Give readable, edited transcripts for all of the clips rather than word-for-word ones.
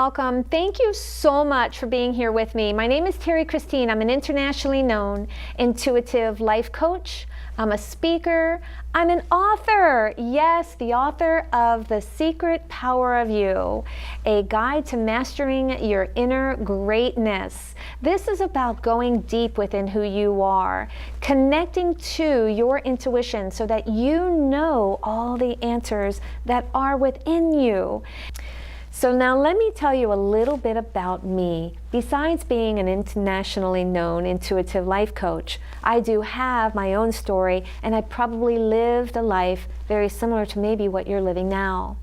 welcome. Thank you so much for being here with me. My name is Terry Christine. I'm an internationally known intuitive life coach. I'm a speaker. I'm an author. Yes, the author of The Secret Power of You, a guide to mastering your inner greatness. This is about going deep within who you are, connecting to your intuition so that you know all the answers that are within you. So now let me tell you a little bit about me. Besides being an internationally known intuitive life coach, I do have my own story, and I probably lived a life very similar to maybe what you're living now.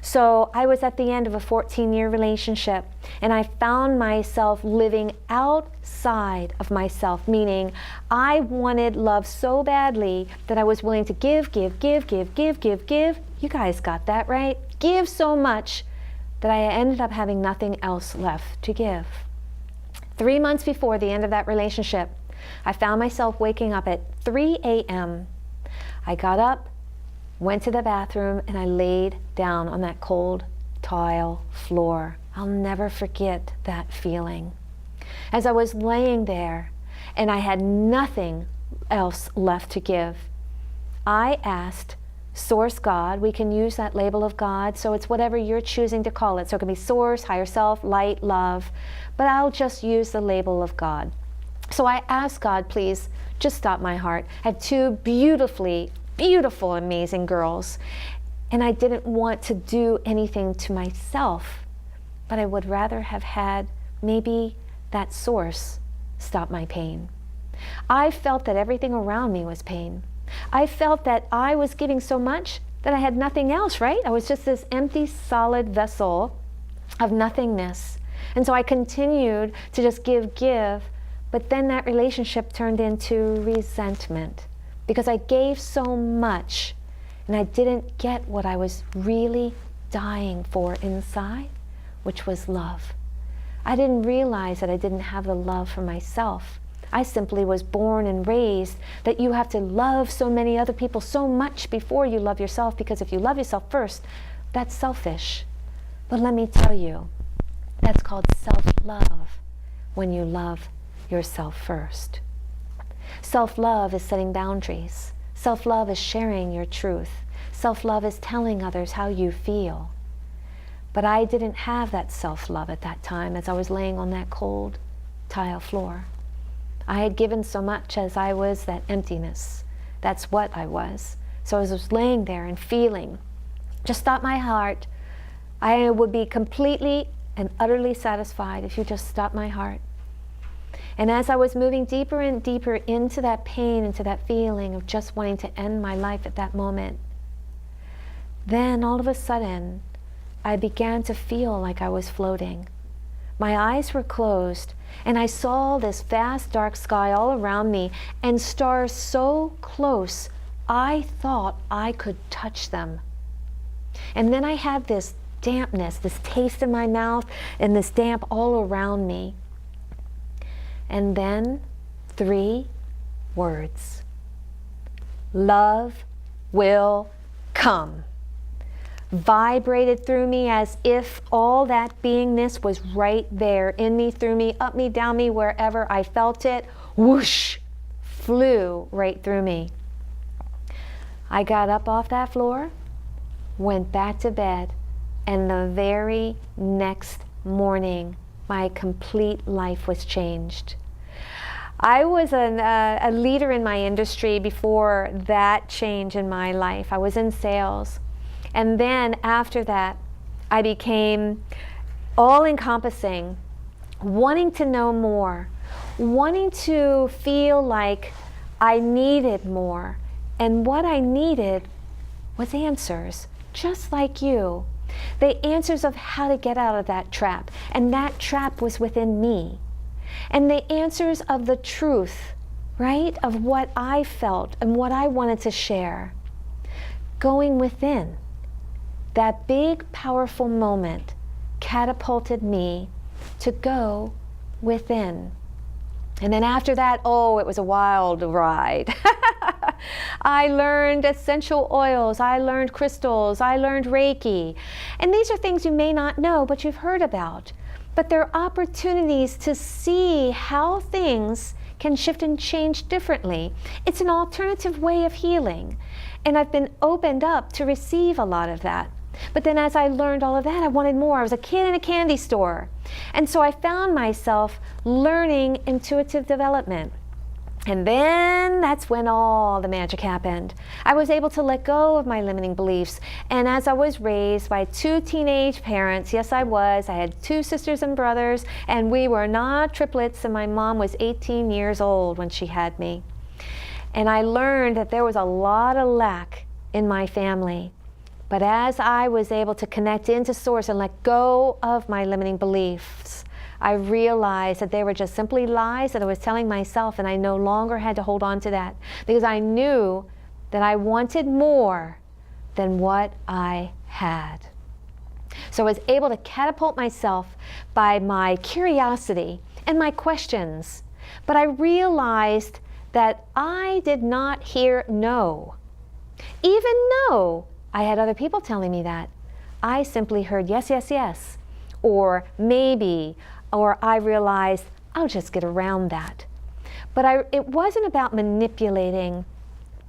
So I was at the end of a 14-year relationship, and I found myself living outside of myself, meaning I wanted love so badly that I was willing to give. You guys got that right? Give so much that I ended up having nothing else left to give. 3 months before the end of that relationship, I found myself waking up at 3 a.m. I got up, went to the bathroom, and I laid down on that cold tile floor. I'll never forget that feeling. As I was laying there and I had nothing else left to give, I asked Source God, we can use that label of God, so it's whatever you're choosing to call it. So it can be Source, Higher Self, Light, Love, but I'll just use the label of God. So I asked God, please, just stop my heart. I had two beautiful, amazing girls, and I didn't want to do anything to myself, but I would rather have had maybe that Source stop my pain. I felt that everything around me was pain. I felt that I was giving so much that I had nothing else, right? I was just this empty, solid vessel of nothingness. And so I continued to just give, but then that relationship turned into resentment because I gave so much and I didn't get what I was really dying for inside, which was love. I didn't realize that I didn't have the love for myself. I simply was born and raised that you have to love so many other people so much before you love yourself, because if you love yourself first, that's selfish. But let me tell you, that's called self-love, when you love yourself first. Self-love is setting boundaries. Self-love is sharing your truth. Self-love is telling others how you feel. But I didn't have that self-love at that time as I was laying on that cold tile floor. I had given so much as I was that emptiness. That's what I was. So as I was laying there and feeling, just stop my heart. I would be completely and utterly satisfied if you just stopped my heart. And as I was moving deeper and deeper into that pain, into that feeling of just wanting to end my life at that moment, then all of a sudden, I began to feel like I was floating. My eyes were closed, and I saw this vast dark sky all around me and stars so close, I thought I could touch them. And then I had this dampness, this taste in my mouth, and this damp all around me. And then 3 words. Love will come. Vibrated through me as if all that beingness was right there in me, through me, up me, down me, wherever I felt it, whoosh, flew right through me. I got up off that floor, went back to bed, and the very next morning, my complete life was changed. I was a leader in my industry before that change in my life. I was in sales. And then after that, I became all-encompassing, wanting to know more, wanting to feel like I needed more. And what I needed was answers, just like you. The answers of how to get out of that trap. And that trap was within me. And the answers of the truth, right, of what I felt and what I wanted to share. Going within. That big, powerful moment catapulted me to go within. And then after that, oh, it was a wild ride. I learned essential oils, I learned crystals, I learned Reiki. And these are things you may not know, but you've heard about. But they're opportunities to see how things can shift and change differently. It's an alternative way of healing. And I've been opened up to receive a lot of that. But then as I learned all of that, I wanted more. I was a kid in a candy store. And so I found myself learning intuitive development. And then that's when all the magic happened. I was able to let go of my limiting beliefs. And as I was raised by 2 teenage parents, yes, I was. I had 2 sisters and brothers, and we were not triplets, and my mom was 18 years old when she had me. And I learned that there was a lot of lack in my family. But as I was able to connect into Source and let go of my limiting beliefs, I realized that they were just simply lies that I was telling myself, and I no longer had to hold on to that because I knew that I wanted more than what I had. So I was able to catapult myself by my curiosity and my questions. But I realized that I did not hear no, even though I had other people telling me that. I simply heard yes, yes, yes, or maybe, or I realized I'll just get around that. But it wasn't about manipulating.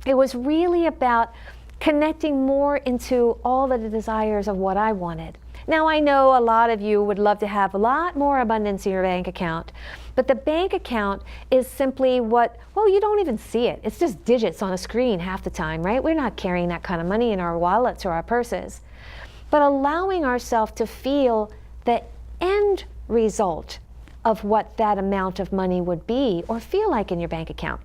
It was really about connecting more into all of the desires of what I wanted. Now I know a lot of you would love to have a lot more abundance in your bank account, but the bank account is simply what, well, you don't even see it. It's just digits on a screen half the time, right? We're not carrying that kind of money in our wallets or our purses. But allowing ourselves to feel the end result of what that amount of money would be or feel like in your bank account.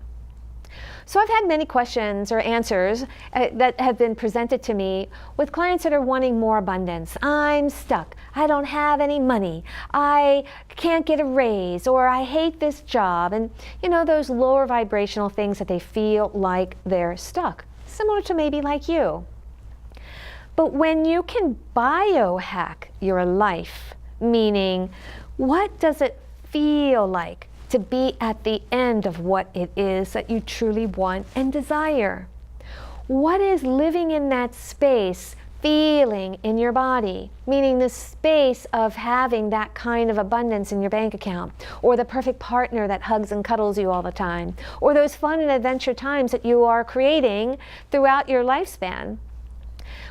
So I've had many questions or answers that have been presented to me with clients that are wanting more abundance. I'm stuck. I don't have any money. I can't get a raise, or I hate this job. And you know, those lower vibrational things that they feel like they're stuck, similar to maybe like you. But when you can biohack your life, meaning what does it feel like to be at the end of what it is that you truly want and desire? What is living in that space feeling in your body? Meaning the space of having that kind of abundance in your bank account, or the perfect partner that hugs and cuddles you all the time, or those fun and adventure times that you are creating throughout your lifespan.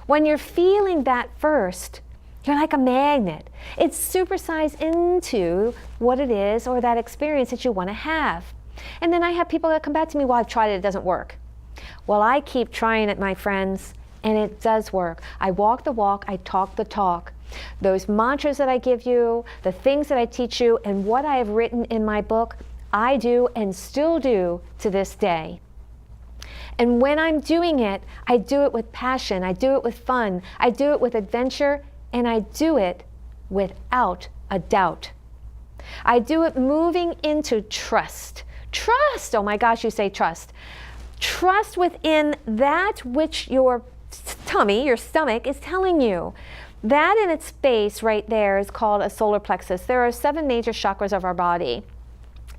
When you're feeling that first, you're like a magnet. It's supersized into what it is or that experience that you want to have. And then I have people that come back to me, well, I've tried it, it doesn't work. Well, I keep trying it, my friends, and it does work. I walk the walk, I talk the talk. Those mantras that I give you, the things that I teach you, and what I have written in my book, I do and still do to this day. And when I'm doing it, I do it with passion, I do it with fun, I do it with adventure, and I do it without a doubt. I do it moving into trust. Trust, oh my gosh, you say trust. Trust within that which your tummy, your stomach, is telling you. That in its space right there is called a solar plexus. There are 7 major chakras of our body.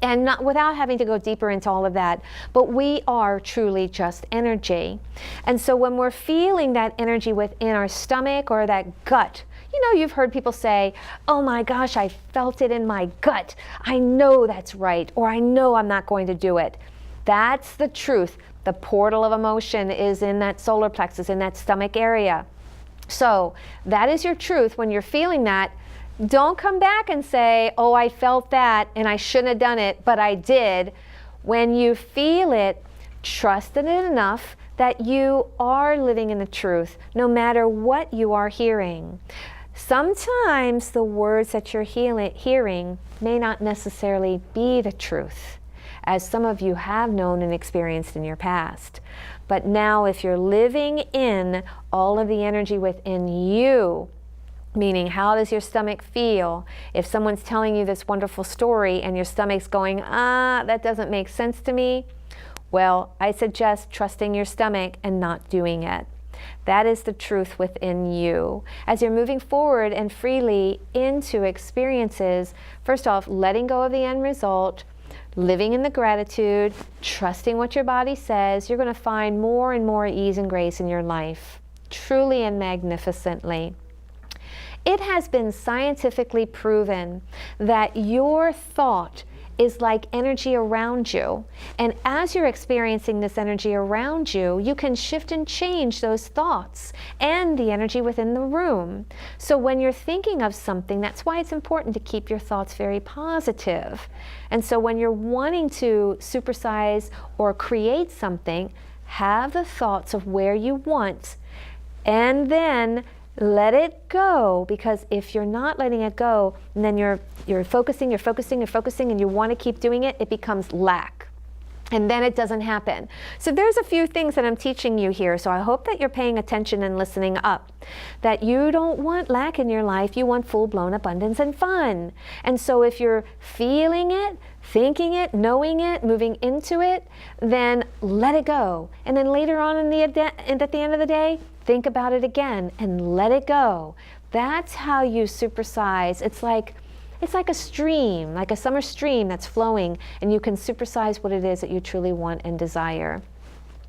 And not without having to go deeper into all of that, but we are truly just energy. And so when we're feeling that energy within our stomach or that gut, you know, you've heard people say, oh my gosh, I felt it in my gut. I know that's right, or I know I'm not going to do it. That's the truth. The portal of emotion is in that solar plexus, in that stomach area. So that is your truth. When you're feeling that, don't come back and say, oh, I felt that and I shouldn't have done it, but I did. When you feel it, trust in it enough that you are living in the truth, no matter what you are hearing. Sometimes the words that you're hearing may not necessarily be the truth, as some of you have known and experienced in your past. But now if you're living in all of the energy within you, meaning how does your stomach feel? If someone's telling you this wonderful story and your stomach's going, that doesn't make sense to me, well, I suggest trusting your stomach and not doing it. That is the truth within you. As you're moving forward and freely into experiences, first off, letting go of the end result, living in the gratitude, trusting what your body says, you're going to find more and more ease and grace in your life, truly and magnificently. It has been scientifically proven that your thought is like energy around you. And as you're experiencing this energy around you, you can shift and change those thoughts and the energy within the room. So when you're thinking of something, that's why it's important to keep your thoughts very positive. And so when you're wanting to supersize or create something, have the thoughts of where you want, and then let it go, because if you're not letting it go, and then you're focusing, and you want to keep doing it, it becomes lack. And then it doesn't happen. So there's a few things that I'm teaching you here. So I hope that you're paying attention and listening up. That you don't want lack in your life, you want full-blown abundance and fun. And so if you're feeling it, thinking it, knowing it, moving into it, then let it go. And then later on at the end of the day, think about it again and let it go. That's how you supersize. It's like a stream, like a summer stream that's flowing, and you can supersize what it is that you truly want and desire.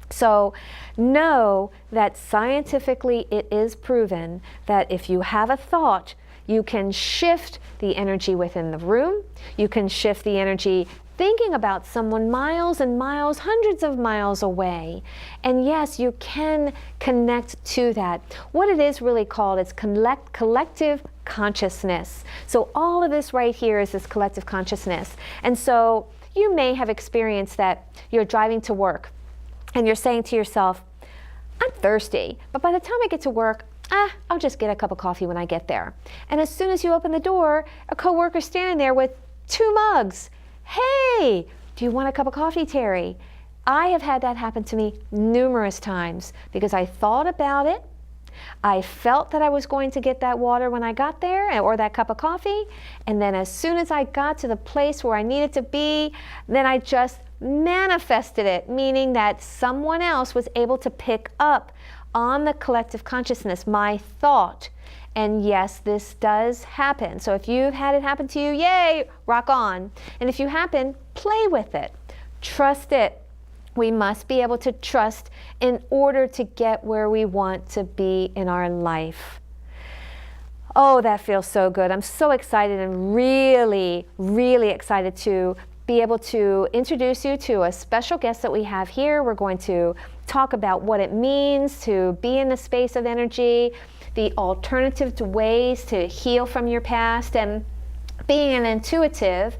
So know that scientifically it is proven that if you have a thought, you can shift the energy within the room, you can shift the energy thinking about someone miles and miles, hundreds of miles away. And yes, you can connect to that. What it is really called is collective consciousness. So all of this right here is this collective consciousness. And so you may have experienced that you're driving to work and you're saying to yourself, I'm thirsty, but by the time I get to work, I'll just get a cup of coffee when I get there. And as soon as you open the door, a coworker's standing there with 2 mugs. Hey, do you want a cup of coffee, Terry? I have had that happen to me numerous times because I thought about it. I felt that I was going to get that water when I got there, or that cup of coffee. And then as soon as I got to the place where I needed to be, then I just manifested it, meaning that someone else was able to pick up on the collective consciousness, my thought. And yes, this does happen. So if you've had it happen to you, yay, rock on. And if you happen, play with it. Trust it. We must be able to trust in order to get where we want to be in our life. Oh, that feels so good. I'm so excited and really, really excited to be able to introduce you to a special guest that we have here. We're going to talk about what it means to be in the space of energy, the alternative ways to heal from your past. And being an intuitive,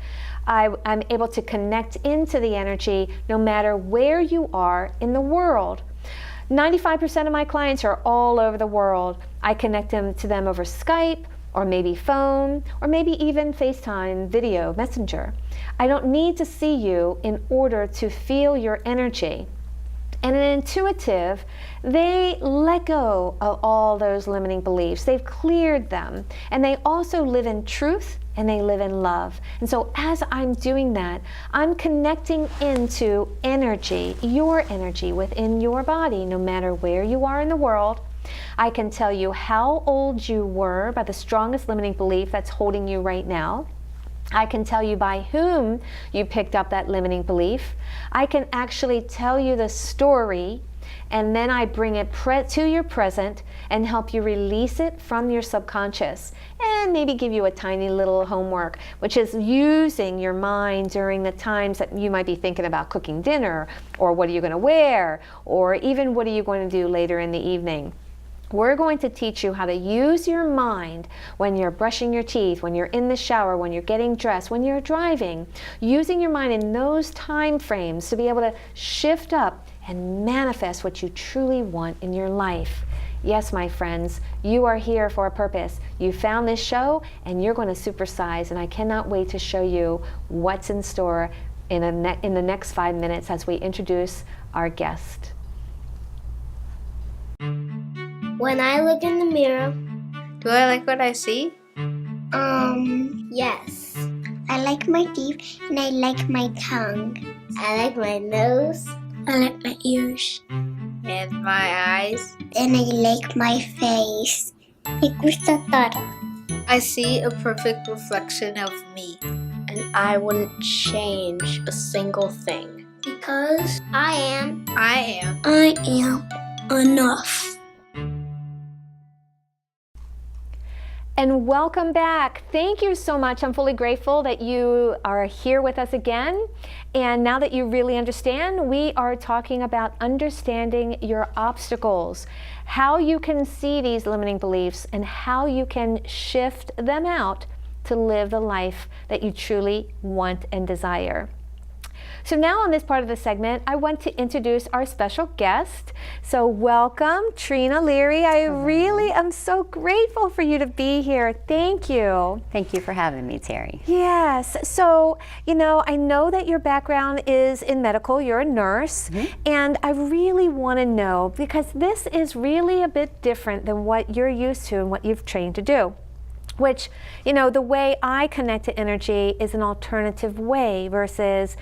I'm able to connect into the energy no matter where you are in the world. 95% of my clients are all over the world. I connect to them over Skype, or maybe phone, or maybe even FaceTime, video, messenger. I don't need to see you in order to feel your energy. And an intuitive, they let go of all those limiting beliefs. They've cleared them. And they also live in truth, and they live in love. And so as I'm doing that, I'm connecting into energy, your energy within your body, no matter where you are in the world. I can tell you how old you were by the strongest limiting belief that's holding you right now. I can tell you by whom you picked up that limiting belief. I can actually tell you the story, and then I bring it to your present and help you release it from your subconscious, and maybe give you a tiny little homework, which is using your mind during the times that you might be thinking about cooking dinner, or what are you going to wear, or even what are you going to do later in the evening. We're going to teach you how to use your mind when you're brushing your teeth, when you're in the shower, when you're getting dressed, when you're driving, using your mind in those time frames to be able to shift up and manifest what you truly want in your life. Yes, my friends, you are here for a purpose. You found this show and you're going to supersize, and I cannot wait to show you what's in store in the next 5 minutes as we introduce our guest. When I look in the mirror, do I like what I see? Yes. I like my teeth, and I like my tongue. I like my nose. I like my ears. And my eyes. And I like my face. Me gusta todo. I see a perfect reflection of me. I And I wouldn't change a single thing. Because I am enough. And welcome back. Thank you so much. I'm fully grateful that you are here with us again. And now that you really understand, we are talking about understanding your obstacles, how you can see these limiting beliefs and how you can shift them out to live the life that you truly want and desire. So now on this part of the segment, I want to introduce our special guest. So welcome, Trina Leary. I really am so grateful for you to be here. Thank you. Thank you for having me, Terry. Yes. So, I know that your background is in medical. You're a nurse. And I really want to know, because this is really a bit different than what you're used to and what you've trained to do. Which, the way I connect to energy is an alternative way versus,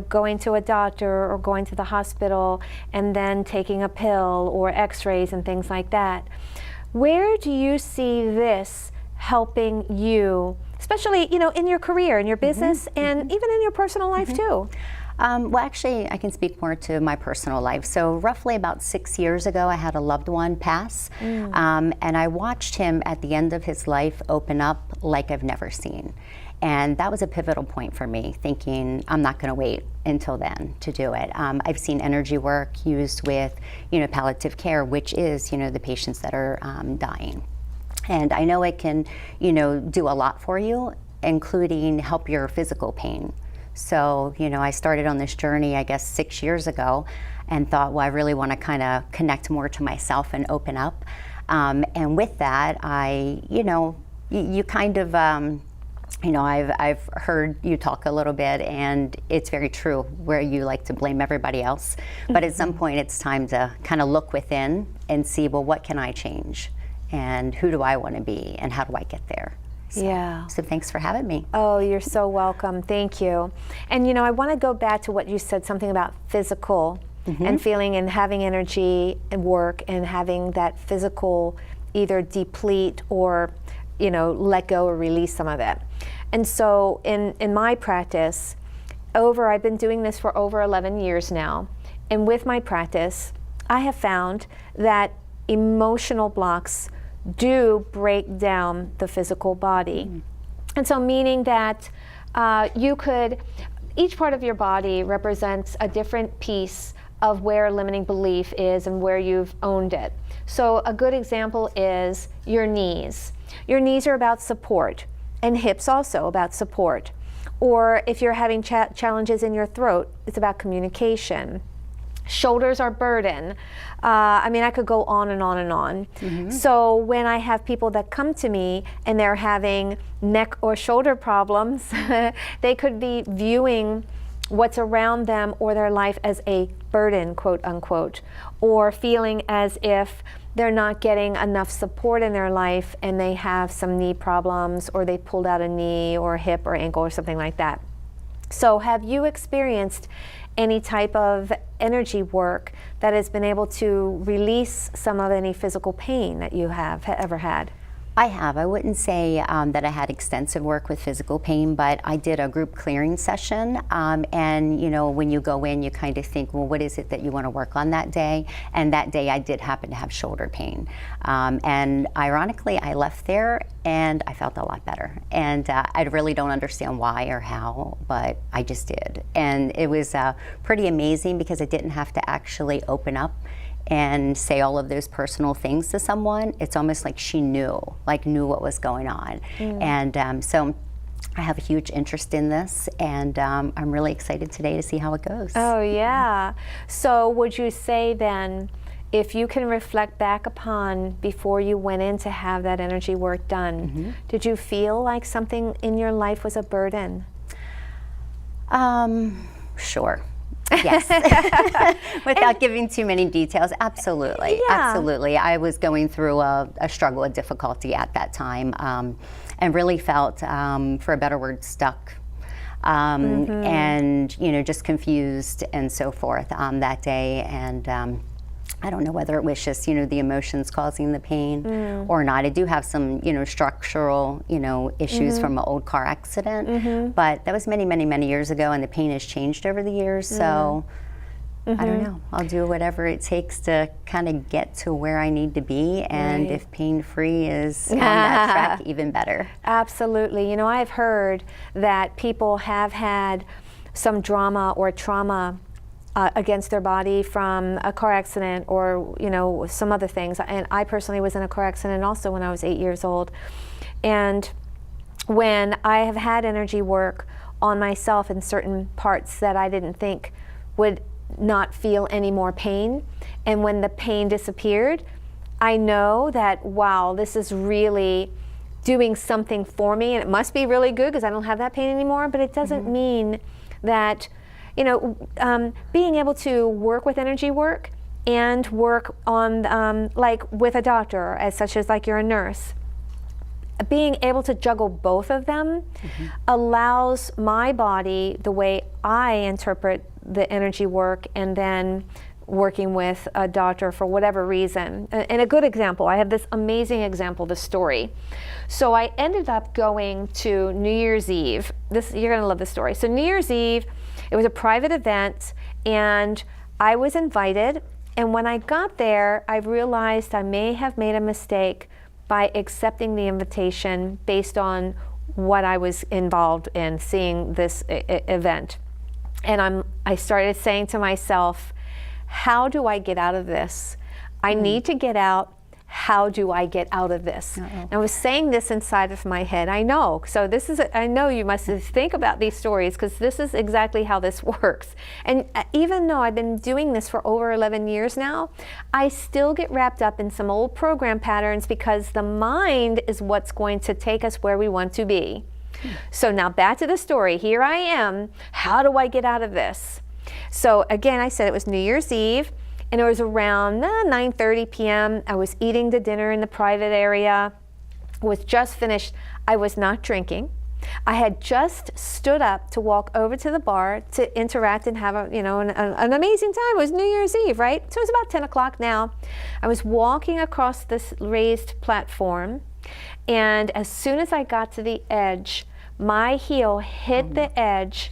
going to a doctor or going to the hospital and then taking a pill or x-rays and things like that. Where do you see this helping you, especially, in your career, in your business, and even in your personal life too? Well, actually, I can speak more to my personal life. So roughly about 6 years ago, I had a loved one pass, and I watched him at the end of his life open up like I've never seen. And that was a pivotal point for me, thinking I'm not going to wait until then to do it. I've seen energy work used with, palliative care, which is, the patients that are dying. And I know it can, do a lot for you, including help your physical pain. So, I started on this journey, I guess, 6 years ago and thought, well, I really want to kind of connect more to myself and open up. And with that, you kind of, I've heard you talk a little bit, and it's very true where you like to blame everybody else. But at some point, it's time to kind of look within and see, well, what can I change? And who do I want to be? And how do I get there? So thanks for having me. Oh, you're so welcome. Thank you. And I want to go back to what you said, something about physical and feeling and having energy and work and having that physical either deplete or, let go or release some of it. And so in my practice, I've been doing this for over 11 years now. And with my practice, I have found that emotional blocks do break down the physical body. And so meaning that each part of your body represents a different piece of where a limiting belief is and where you've owned it. So a good example is your knees. Your knees are about support, and hips also about support. Or if you're having challenges in your throat, it's about communication. Shoulders are burden. I could go on and on and on. So when I have people that come to me and they're having neck or shoulder problems, they could be viewing what's around them or their life as a burden, quote unquote, or feeling as if they're not getting enough support in their life and they have some knee problems, or they pulled out a knee or a hip or ankle or something like that. So have you experienced any type of energy work that has been able to release some of any physical pain that you have ever had? I have. I wouldn't say that I had extensive work with physical pain, but I did a group clearing session. And when you go in, you kind of think, well, what is it that you want to work on that day? And that day I did happen to have shoulder pain. And ironically, I left there and I felt a lot better. And I really don't understand why or how, but I just did. And it was pretty amazing because I didn't have to actually open up and say all of those personal things to someone. It's almost like she knew what was going on. And so I have a huge interest in this, and I'm really excited today to see how it goes. Oh yeah. So would you say then, if you can reflect back upon before you went in to have that energy work done, did you feel like something in your life was a burden? Sure. Yes. Without giving too many details, absolutely. Yeah. Absolutely. I was going through a struggle, a difficulty at that time, and really felt, for a better word, stuck. And, just confused and so forth that day. And I don't know whether it was just, the emotions causing the pain or not. I do have some, structural, issues from an old car accident, but that was many, many, many years ago, and the pain has changed over the years. So I don't know. I'll do whatever it takes to kind of get to where I need to be, and if pain-free is on that track, even better. Absolutely. I've heard that people have had some drama or trauma against their body from a car accident or, some other things. And I personally was in a car accident also when I was 8 years old. And when I have had energy work on myself in certain parts that I didn't think would not feel any more pain, and when the pain disappeared, I know that, wow, this is really doing something for me, and it must be really good because I don't have that pain anymore. But it doesn't mean that, being able to work with energy work and work on, like with a doctor, as such as like you're a nurse, being able to juggle both of them allows my body, the way I interpret the energy work, and then working with a doctor for whatever reason. And a good example, I have this amazing example, the story. So I ended up going to New Year's Eve. You're gonna love this story. So New Year's Eve, it was a private event, and I was invited. And when I got there, I realized I may have made a mistake by accepting the invitation based on what I was involved in, seeing this event. And I started saying to myself, how do I get out of this? I need to get out. How do I get out of this? And I was saying this inside of my head. I know. So I know you must think about these stories, because this is exactly how this works. And even though I've been doing this for over 11 years now, I still get wrapped up in some old program patterns, because the mind is what's going to take us where we want to be. So now back to the story. Here I am. How do I get out of this? So again, I said it was New Year's Eve, and it was around 9:30 p.m. I was eating the dinner in the private area. Was just finished. I was not drinking. I had just stood up to walk over to the bar to interact and have an amazing time. It was New Year's Eve, right? So it was about 10 o'clock now. I was walking across this raised platform, and as soon as I got to the edge, my heel hit the edge.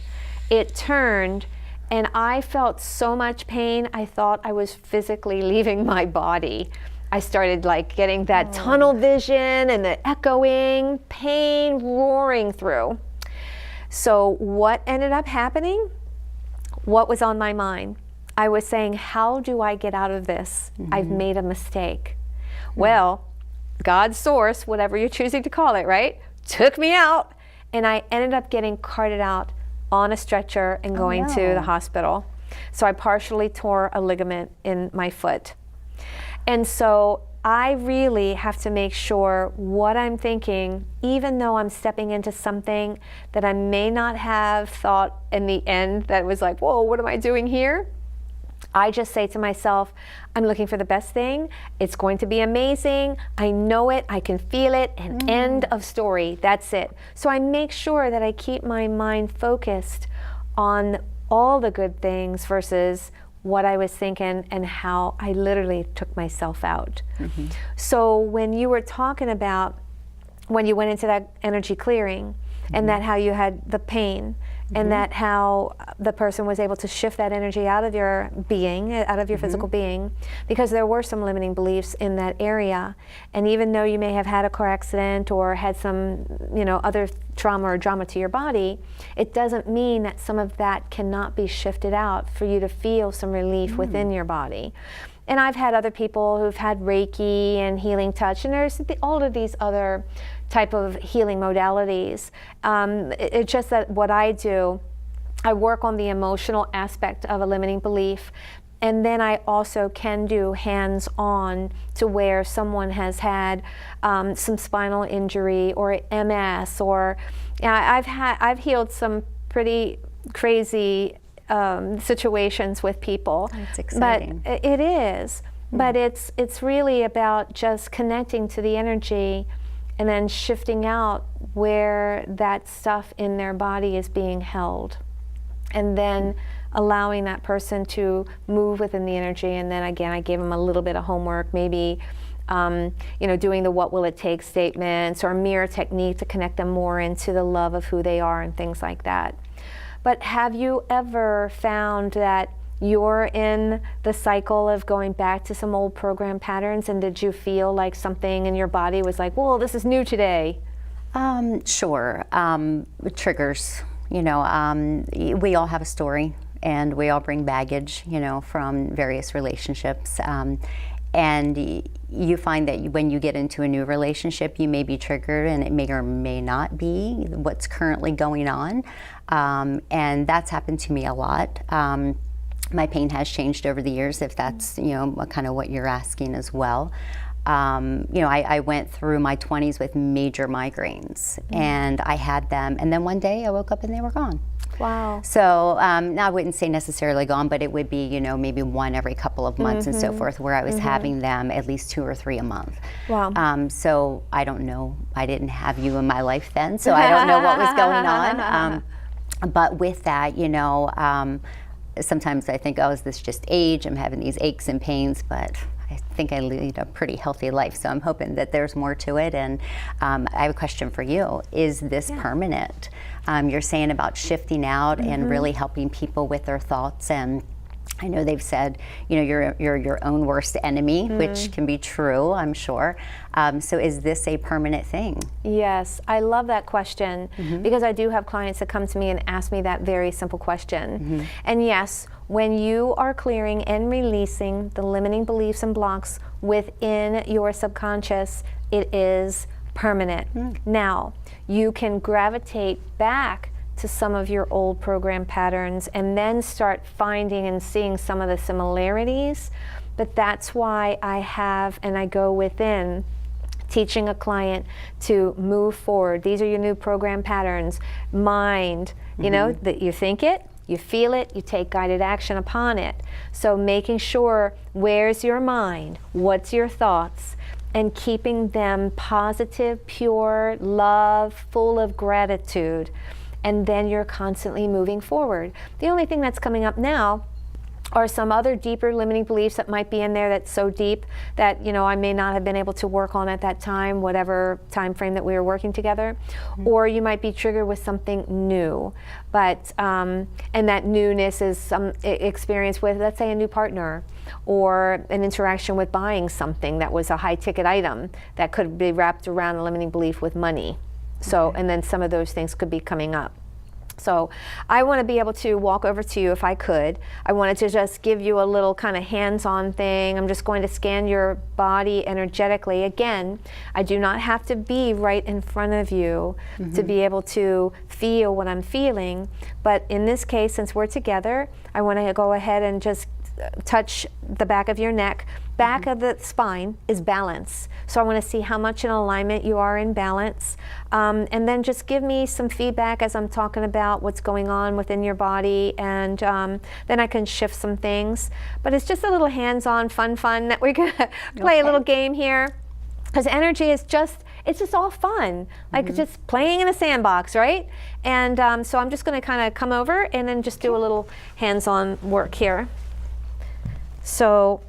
It turned, and I felt so much pain. I thought I was physically leaving my body. I started like getting that tunnel vision and the echoing pain roaring through. So what ended up happening? What was on my mind? I was saying, how do I get out of this? I've made a mistake. Well, God's source, whatever you're choosing to call it, right, took me out, and I ended up getting carted out on a stretcher and going to the hospital. So I partially tore a ligament in my foot. And so I really have to make sure what I'm thinking, even though I'm stepping into something that I may not have thought in the end that was like, whoa, what am I doing here? I just say to myself, I'm looking for the best thing. It's going to be amazing. I know it. I can feel it. And end of story. That's it. So I make sure that I keep my mind focused on all the good things versus what I was thinking and how I literally took myself out. So when you were talking about when you went into that energy clearing and that how you had the pain and that how the person was able to shift that energy out of your being, out of your physical being, because there were some limiting beliefs in that area. And even though you may have had a car accident or had some, other trauma or drama to your body, it doesn't mean that some of that cannot be shifted out for you to feel some relief within your body. And I've had other people who've had Reiki and healing touch, and there's all of these other type of healing modalities. It's just that what I do, I work on the emotional aspect of a limiting belief, and then I also can do hands-on to where someone has had some spinal injury or MS, or I've healed some pretty crazy situations with people. That's exciting. But it is. But it's really about just connecting to the energy and then shifting out where that stuff in their body is being held. And then allowing that person to move within the energy. And then again, I gave them a little bit of homework, maybe doing the what will it take statements or a mirror technique to connect them more into the love of who they are and things like that. But have you ever found that you're in the cycle of going back to some old program patterns, and did you feel like something in your body was like, whoa, this is new today? Sure. Triggers, we all have a story, and we all bring baggage, from various relationships. And you find that when you get into a new relationship, you may be triggered, and it may or may not be what's currently going on. And that's happened to me a lot. My pain has changed over the years, if that's, kind of what you're asking as well. I went through my 20s with major migraines, and I had them, and then one day I woke up and they were gone. Wow. So I wouldn't say necessarily gone, but it would be, maybe one every couple of months and so forth, where I was having them at least 2 or 3 a month. Wow. So I don't know. I didn't have you in my life then, so I don't know what was going on. But with that, sometimes I think, oh, is this just age? I'm having these aches and pains, but I think I lead a pretty healthy life, so I'm hoping that there's more to it. And I have a question for you. Is this permanent? You're saying about shifting out and really helping people with their thoughts, and I know they've said, you're your own worst enemy, which can be true, I'm sure. So is this a permanent thing? Yes, I love that question because I do have clients that come to me and ask me that very simple question. And yes, when you are clearing and releasing the limiting beliefs and blocks within your subconscious, it is permanent. Now, you can gravitate back to some of your old program patterns and then start finding and seeing some of the similarities. But that's why I go within teaching a client to move forward. These are your new program patterns. Mind, that you think it, you feel it, you take guided action upon it. So making sure, where's your mind? What's your thoughts? And keeping them positive, pure, love, full of gratitude. And then you're constantly moving forward. The only thing that's coming up now are some other deeper limiting beliefs that might be in there that's so deep that I may not have been able to work on at that time, whatever time frame that we were working together. Or you might be triggered with something new. But and that newness is some experience with, let's say, a new partner, or an interaction with buying something that was a high ticket item that could be wrapped around a limiting belief with money. So, and then some of those things could be coming up. So I want to be able to walk over to you if I could. I wanted to just give you a little kind of hands-on thing. I'm just going to scan your body energetically. Again, I do not have to be right in front of you to be able to feel what I'm feeling. But in this case, since we're together, I want to go ahead and just touch the back of your neck. Back of the spine is balance. So I want to see how much in alignment you are in balance. And then just give me some feedback as I'm talking about what's going on within your body, and then I can shift some things. But it's just a little hands-on fun that we're going to play a little game here. Because energy is it's just all fun, like just playing in a sandbox, right? And so I'm just going to kind of come over and then just do a little hands-on work here. So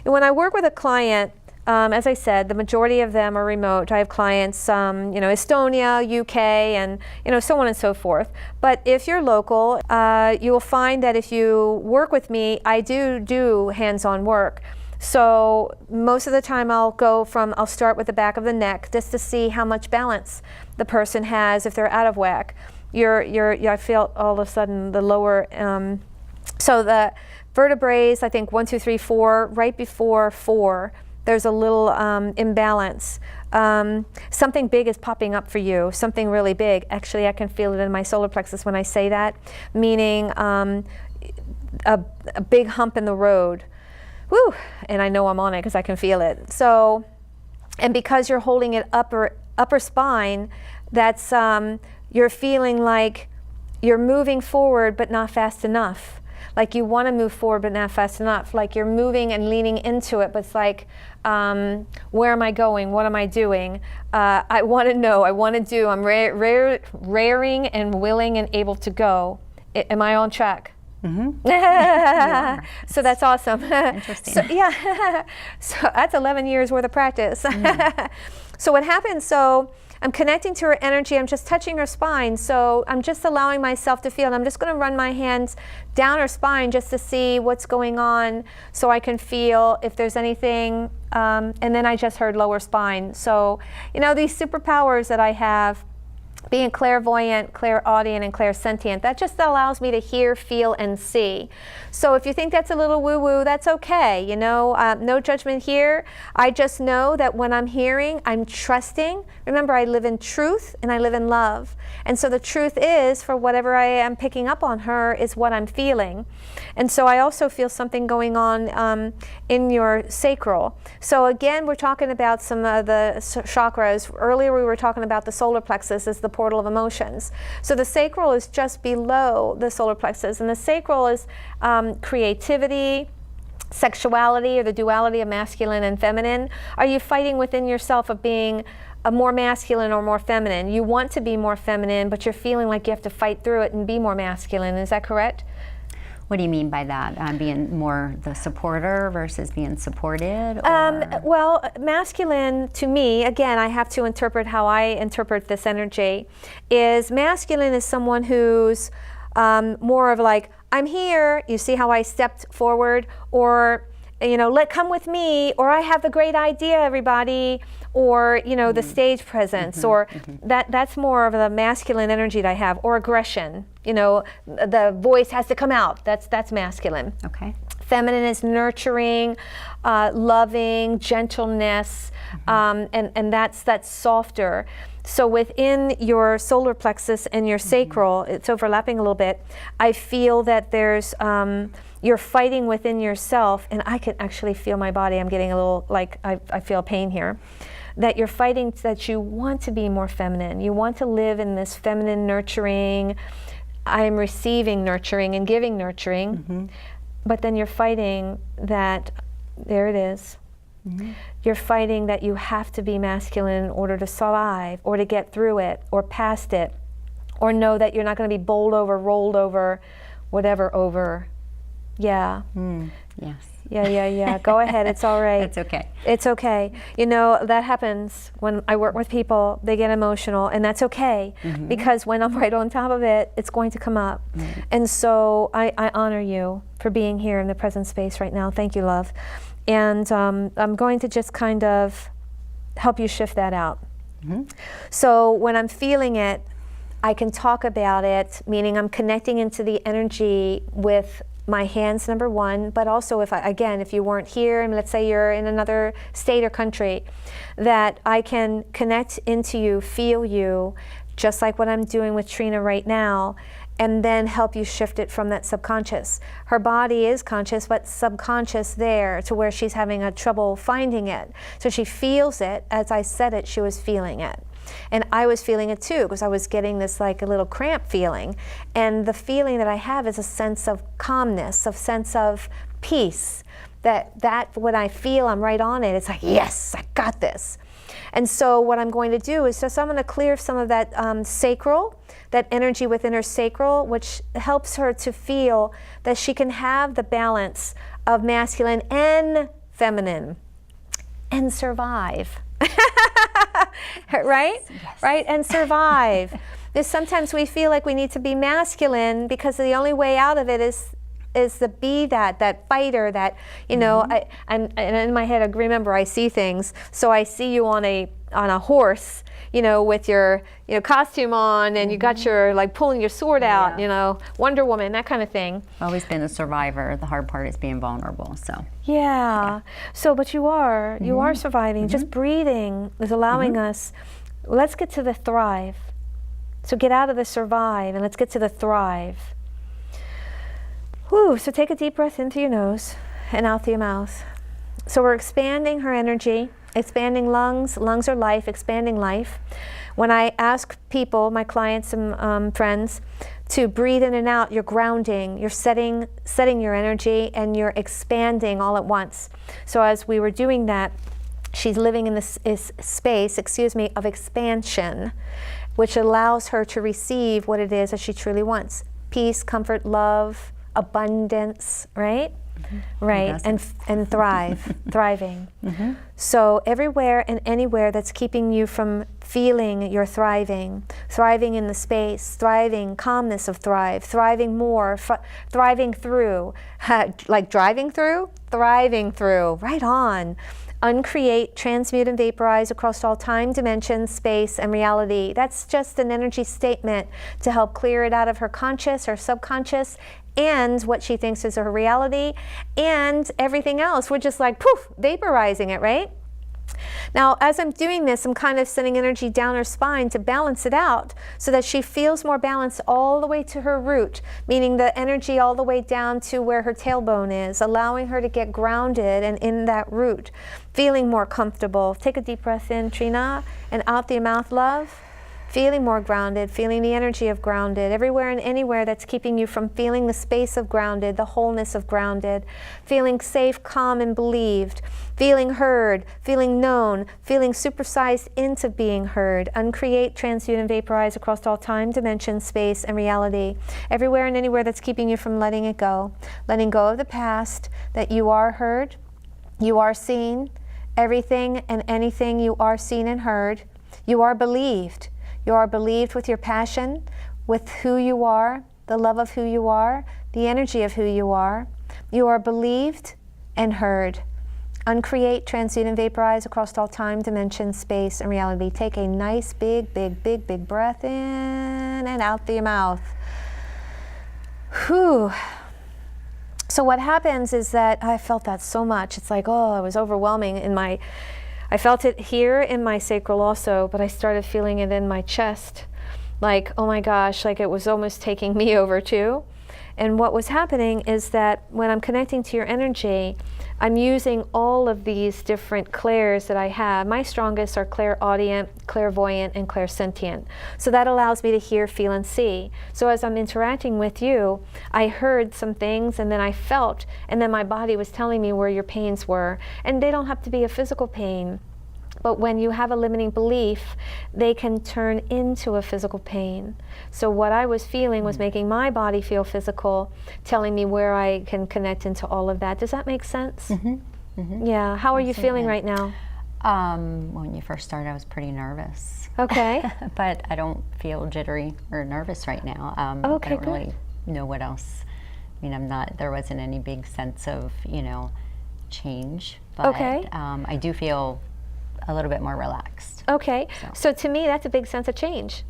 when I work with a client, as I said, the majority of them are remote. I have clients, Estonia, UK, and so on and so forth. But if you're local, you will find that if you work with me, I do hands-on work. So most of the time I'll start with the back of the neck just to see how much balance the person has if they're out of whack. I feel all of a sudden the lower, so the vertebrae, I think 1, 2, 3, 4, right before 4, there's a little imbalance. Something big is popping up for you, something really big. Actually, I can feel it in my solar plexus when I say that, meaning a big hump in the road. Woo! And I know I'm on it because I can feel it. So, and because you're holding it upper spine, that's you're feeling like you're moving forward but not fast enough. Like you want to move forward but not fast enough. Like you're moving and leaning into it, but it's like, where am I going? What am I doing? I want to know. I want to do. I'm raring and willing and able to go. Am I on track? So that's awesome. Interesting. So, yeah. So that's 11 years worth of practice. So what happens, so I'm connecting to her energy, I'm just touching her spine, so I'm just allowing myself to feel, and I'm just going to run my hands down her spine just to see what's going on, so I can feel if there's anything, and then I just heard lower spine. So, you know, these superpowers that I have, being clairvoyant, clairaudient, and clairsentient, that just allows me to hear, feel, and see. So if you think that's a little woo-woo, that's okay. You know, no judgment here. I just know that when I'm hearing, I'm trusting. Remember, I live in truth and I live in love. And so the truth is, for whatever I am picking up on her, is what I'm feeling. And so I also feel something going on in your sacral. So again, we're talking about some of the chakras. Earlier we were talking about the solar plexus as the portal of emotions. So the sacral is just below the solar plexus, and the sacral is creativity, sexuality, or the duality of masculine and feminine. Are you fighting within yourself of being a more masculine or more feminine? You want to be more feminine, but you're feeling like you have to fight through it and be more masculine. Is that correct? What do you mean by that? Being more the supporter versus being supported? Or? Well, masculine to me, again, I have to interpret how I interpret this energy, is masculine is someone who's more of like, I'm here, you see how I stepped forward, or, you know, come with me, or I have the great idea, everybody, or, you know, the stage presence, or that's more of the masculine energy that I have, or aggression, you know, the voice has to come out, that's masculine. Okay. Feminine is nurturing, loving, gentleness, and that's softer. So within your solar plexus and your sacral, it's overlapping a little bit, I feel that there's, you're fighting within yourself, and I can actually feel my body, I'm getting a little, like, I feel pain here, that you're fighting, that you want to be more feminine. You want to live in this feminine nurturing, I'm receiving nurturing and giving nurturing, but then you're fighting that, there it is, you're fighting that you have to be masculine in order to survive, or to get through it, or past it, or know that you're not going to be bowled over, rolled over, whatever over. Yeah. Yes. Yeah. Go ahead. It's all right. It's okay. It's okay. You know, that happens when I work with people. They get emotional, and that's okay, because when I'm right on top of it, it's going to come up. And so I honor you for being here in the present space right now. Thank you, love. And I'm going to just kind of help you shift that out. So when I'm feeling it, I can talk about it, meaning I'm connecting into the energy with my hands, number one, but also if you weren't here, and let's say you're in another state or country, that I can connect into you, feel you, just like what I'm doing with Trina right now, and then help you shift it from that subconscious. Her body is conscious, but subconscious there to where she's having a trouble finding it. So she feels it. As I said it, she was feeling it. And I was feeling it too, because I was getting this like a little cramp feeling. And the feeling that I have is a sense of calmness, a sense of peace. That when I feel I'm right on it, it's like, yes, I got this. And so what I'm going to do is I'm going to clear some of that sacral, that energy within her sacral, which helps her to feel that she can have the balance of masculine and feminine and survive. Right? Yes. Right? And survive. There's sometimes we feel like we need to be masculine because the only way out of it is to be that fighter, that, you know, and in my head, I remember I see things. So I see you on a horse, you know, with your, you know, costume on, and you got your, like, pulling your sword out, you know, Wonder Woman, that kind of thing. Always been a survivor. The hard part is being vulnerable, so. Yeah. So, but you are surviving. Just breathing is allowing us, let's get to the thrive. So get out of the survive, and let's get to the thrive. Whew, so take a deep breath in through your nose and out through your mouth. So we're expanding her energy, expanding lungs. Lungs are life, expanding life. When I ask people, my clients and friends, to breathe in and out, you're grounding, you're setting your energy, and you're expanding all at once. So as we were doing that, she's living in this space, of expansion, which allows her to receive what it is that she truly wants. Peace, comfort, love, abundance, right? Right, doesn't? and thriving. So everywhere and anywhere that's keeping you from feeling you're thriving in the space, thriving, calmness of thrive, thriving more, thriving through, like driving through, thriving through, right on. Uncreate, transmute, and vaporize across all time, dimensions, space, and reality. That's just an energy statement to help clear it out of her conscious or subconscious, and what she thinks is her reality, and everything else. We're just like, poof, vaporizing it, right? Now, as I'm doing this, I'm kind of sending energy down her spine to balance it out so that she feels more balanced all the way to her root, meaning the energy all the way down to where her tailbone is, allowing her to get grounded and in that root, feeling more comfortable. Take a deep breath in, Trina, and out through your mouth, love. Feeling more grounded, feeling the energy of grounded, everywhere and anywhere that's keeping you from feeling the space of grounded, the wholeness of grounded, feeling safe, calm, and believed, feeling heard, feeling known, feeling supersized into being heard. Uncreate, transmute, and vaporize across all time, dimension, space, and reality. Everywhere and anywhere that's keeping you from letting it go. Letting go of the past, that you are heard, you are seen, everything and anything you are seen and heard. You are believed. You are believed with your passion, with who you are, the love of who you are, the energy of who you are. You are believed and heard. Uncreate, transmute, and vaporize across all time, dimension, space, and reality. Take a nice big breath in and out through your mouth. Whew. So what happens is that I felt that so much. It's like, oh, it was overwhelming in my, I felt it here in my sacral also, but I started feeling it in my chest. Like, oh my gosh, like it was almost taking me over too. And what was happening is that when I'm connecting to your energy, I'm using all of these different clairs that I have. My strongest are clairaudient, clairvoyant, and clairsentient. So that allows me to hear, feel, and see. So as I'm interacting with you, I heard some things, and then I felt, and then my body was telling me where your pains were. And they don't have to be a physical pain. But when you have a limiting belief, they can turn into a physical pain. So what I was feeling was making my body feel physical, telling me where I can connect into all of that. Does that make sense? Yeah. How are you feeling right now? When you first started, I was pretty nervous. Okay. But I don't feel jittery or nervous right now. Okay, I don't good. really know what else. I mean, there wasn't any big sense of, change. But Okay. I do feel a little bit more relaxed. Okay. So to me, that's a big sense of change.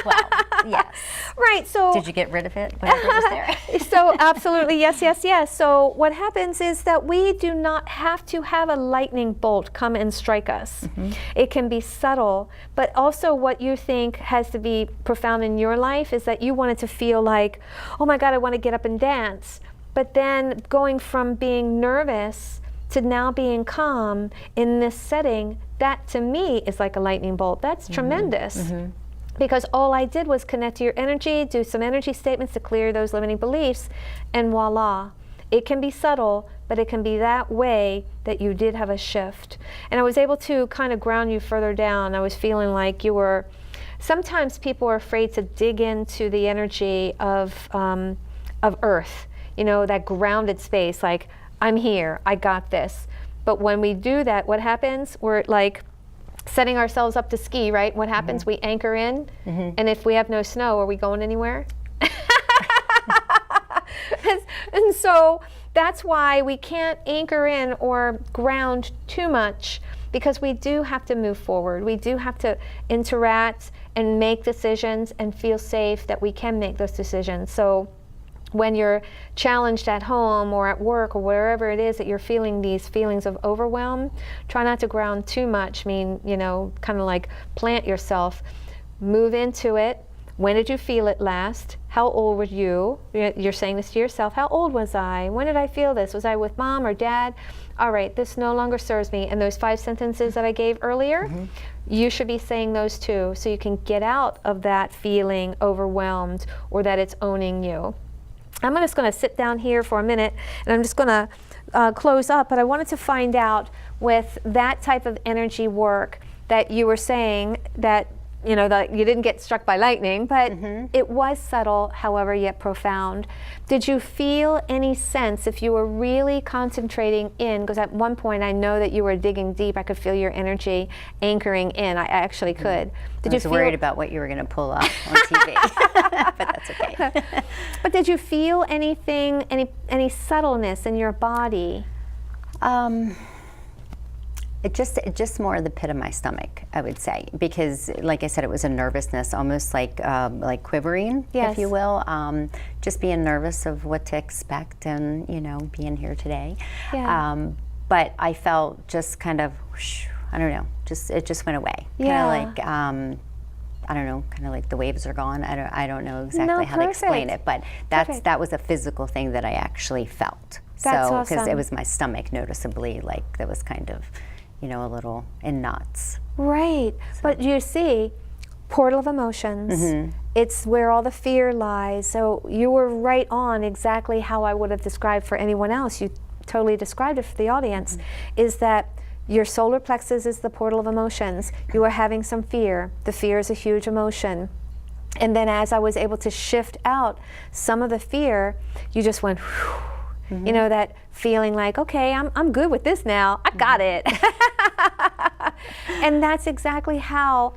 Well, yes. Right. So Did you get rid of it? Whatever was there? So absolutely, yes, yes, yes. So what happens is that we do not have to have a lightning bolt come and strike us. It can be subtle, but also what you think has to be profound in your life is that you want it to feel like, oh my God, I want to get up and dance. But then going from being nervous to now being calm in this setting, that to me is like a lightning bolt. That's tremendous. Because all I did was connect to your energy, do some energy statements to clear those limiting beliefs, and voila. It can be subtle, but it can be that way that you did have a shift. And I was able to kind of ground you further down. I was feeling like you were, sometimes people are afraid to dig into the energy of Earth, that grounded space, like, I'm here, I got this. But when we do that, what happens? We're like setting ourselves up to ski, right? What happens? We anchor in, and if we have no snow, are we going anywhere? And so that's why we can't anchor in or ground too much, because we do have to move forward. We do have to interact and make decisions and feel safe that we can make those decisions. So when you're challenged at home or at work or wherever it is that you're feeling these feelings of overwhelm, try not to ground too much. Kind of like plant yourself, move into it. When did you feel it last? How old were you? You're saying this to yourself. How old was I? When did I feel this? Was I with mom or dad? All right, this no longer serves me. And those 5 sentences that I gave earlier, you should be saying those too, so you can get out of that feeling overwhelmed or that it's owning you. I'm just going to sit down here for a minute, and I'm just going to close up, but I wanted to find out with that type of energy work that you were saying that you know, that you didn't get struck by lightning, but it was subtle, however, yet profound. Did you feel any sense, if you were really concentrating in, because at one point I know that you were digging deep, I could feel your energy anchoring in, I actually could. Did I was you worried about what you were going to pull up on TV, but that's okay. But did you feel anything, any subtleness in your body? It just more the pit of my stomach, I would say, because, like I said, it was a nervousness, almost like quivering, Yes. if you will. Just being nervous of what to expect, and being here today. Yeah. But I felt just kind of, whoosh, I don't know, it just went away. Yeah. Kind of like, I don't know, kind of like the waves are gone. I don't know exactly No, how to explain perfect. it, but Perfect. that was a physical thing that I actually felt. That's so because awesome. it was my stomach noticeably like that was kind of, a little in knots. Right. But you see, portal of emotions. It's where all the fear lies. So you were right on exactly how I would have described for anyone else. You totally described it for the audience. Is that your solar plexus is the portal of emotions. You are having some fear. The fear is a huge emotion. And then as I was able to shift out some of the fear, you just went, whew. You know, that feeling like, okay, I'm good with this now. I got it. And that's exactly how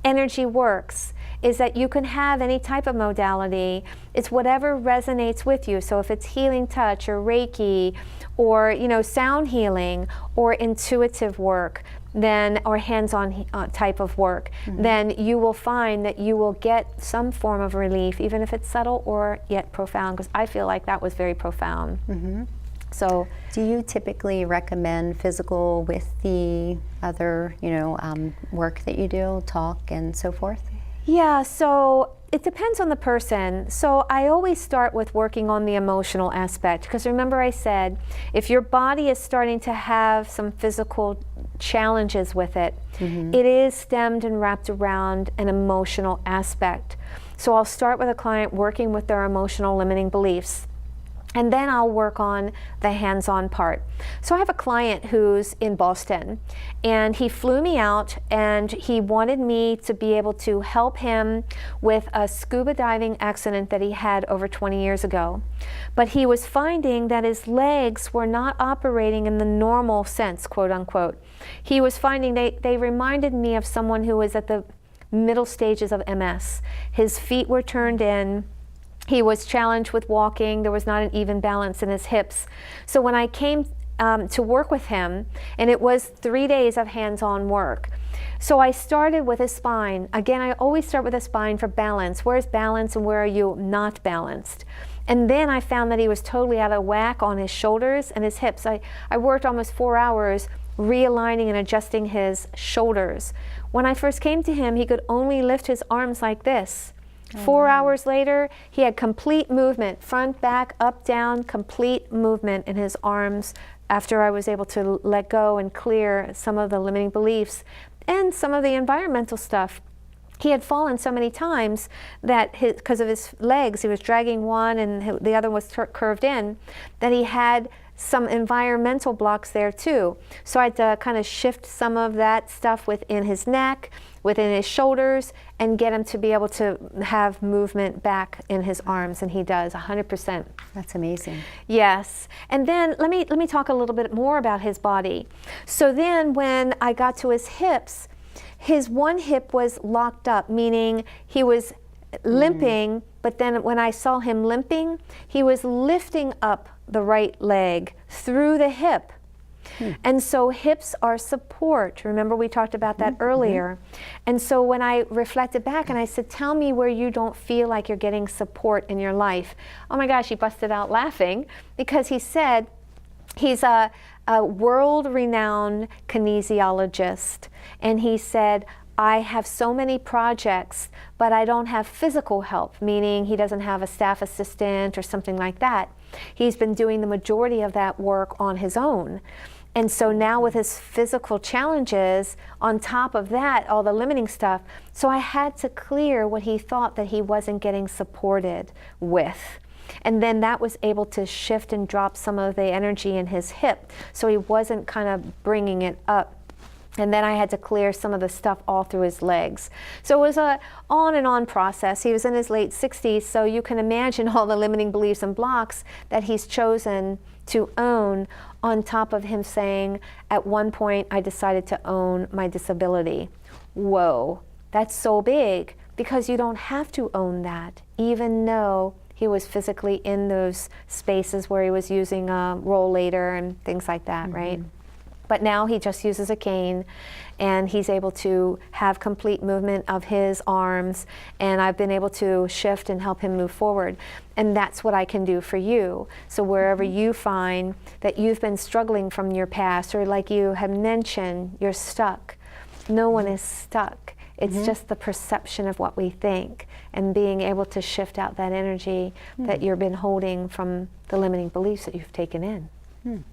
energy works, is that you can have any type of modality. It's whatever resonates with you. So if it's healing touch or Reiki or, sound healing or intuitive work, then, or hands-on type of work, then you will find that you will get some form of relief, even if it's subtle or yet profound, because I feel like that was very profound. So, Do you typically recommend physical with the other, work that you do, talk and so forth? yeah, so it depends on the person. So I always start with working on the emotional aspect, because remember I said, if your body is starting to have some physical challenges with it, it is stemmed and wrapped around an emotional aspect. So I'll start with a client working with their emotional limiting beliefs. And then I'll work on the hands-on part. So I have a client who's in Boston, and he flew me out, and he wanted me to be able to help him with a scuba diving accident that he had over 20 years ago. But he was finding that his legs were not operating in the normal sense, quote unquote. He was finding they reminded me of someone who was at the middle stages of MS. His feet were turned in. He was challenged with walking. There was not an even balance in his hips. So when I came to work with him, and it was 3 days of hands-on work. So I started with his spine. Again, I always start with a spine for balance. Where's balance and where are you not balanced? And then I found that he was totally out of whack on his shoulders and his hips. I worked almost 4 hours realigning and adjusting his shoulders. When I first came to him, he could only lift his arms like this. 4 hours later, he had complete movement, front, back, up, down, complete movement in his arms after I was able to let go and clear some of the limiting beliefs and some of the environmental stuff. He had fallen so many times that because of his legs, he was dragging one and the other was curved in, that he had some environmental blocks there too. So I had to kind of shift some of that stuff within his neck, within his shoulders, and get him to be able to have movement back in his arms, and he does 100%. That's amazing. Yes. And then let me talk a little bit more about his body. So then when I got to his hips, his one hip was locked up, meaning he was limping, but then when I saw him limping, he was lifting up the right leg through the hip. And so hips are support. Remember we talked about that earlier. And so when I reflected back and I said, tell me where you don't feel like you're getting support in your life. Oh my gosh, he busted out laughing because he said he's a world-renowned kinesiologist. And he said, I have so many projects, but I don't have physical help, meaning he doesn't have a staff assistant or something like that. He's been doing the majority of that work on his own. And so now with his physical challenges, on top of that, all the limiting stuff, so I had to clear what he thought that he wasn't getting supported with. And then that was able to shift and drop some of the energy in his hip, so he wasn't kind of bringing it up And then I had to clear some of the stuff all through his legs. So it was a on and on process. He was in his late 60s, so you can imagine all the limiting beliefs and blocks that he's chosen to own, on top of him saying, at one point, I decided to own my disability. Whoa, that's so big, because you don't have to own that, even though he was physically in those spaces where he was using a rollator and things like that, right? But now he just uses a cane, and he's able to have complete movement of his arms, and I've been able to shift and help him move forward. And that's what I can do for you. So wherever you find that you've been struggling from your past, or like you have mentioned, you're stuck. No one is stuck. It's just the perception of what we think, and being able to shift out that energy that you've been holding from the limiting beliefs that you've taken in.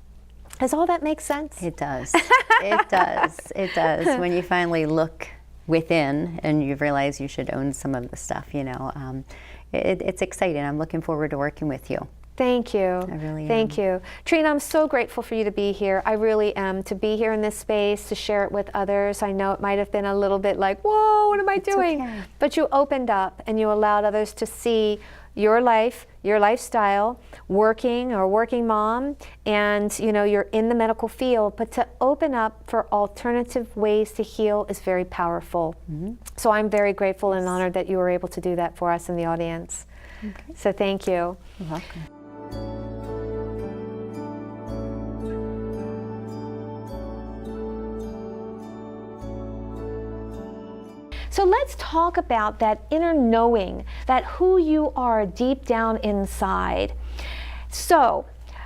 Does all that make sense? It does. It does. It does. When you finally look within and you realize you should own some of the stuff, you know, it's exciting. I'm looking forward to working with you. Thank you. I really am. Thank you. Trina, I'm so grateful for you to be here. I really am, to be here in this space, to share it with others. I know it might have been a little bit like, whoa, what am I doing? Okay. But you opened up and you allowed others to see your life, your lifestyle, working or working mom, and you know, you're in the medical field, but to open up for alternative ways to heal is very powerful. So I'm very grateful and honored that you were able to do that for us in the audience. So thank you. You're welcome. So let's talk about that inner knowing, that who you are deep down inside. So,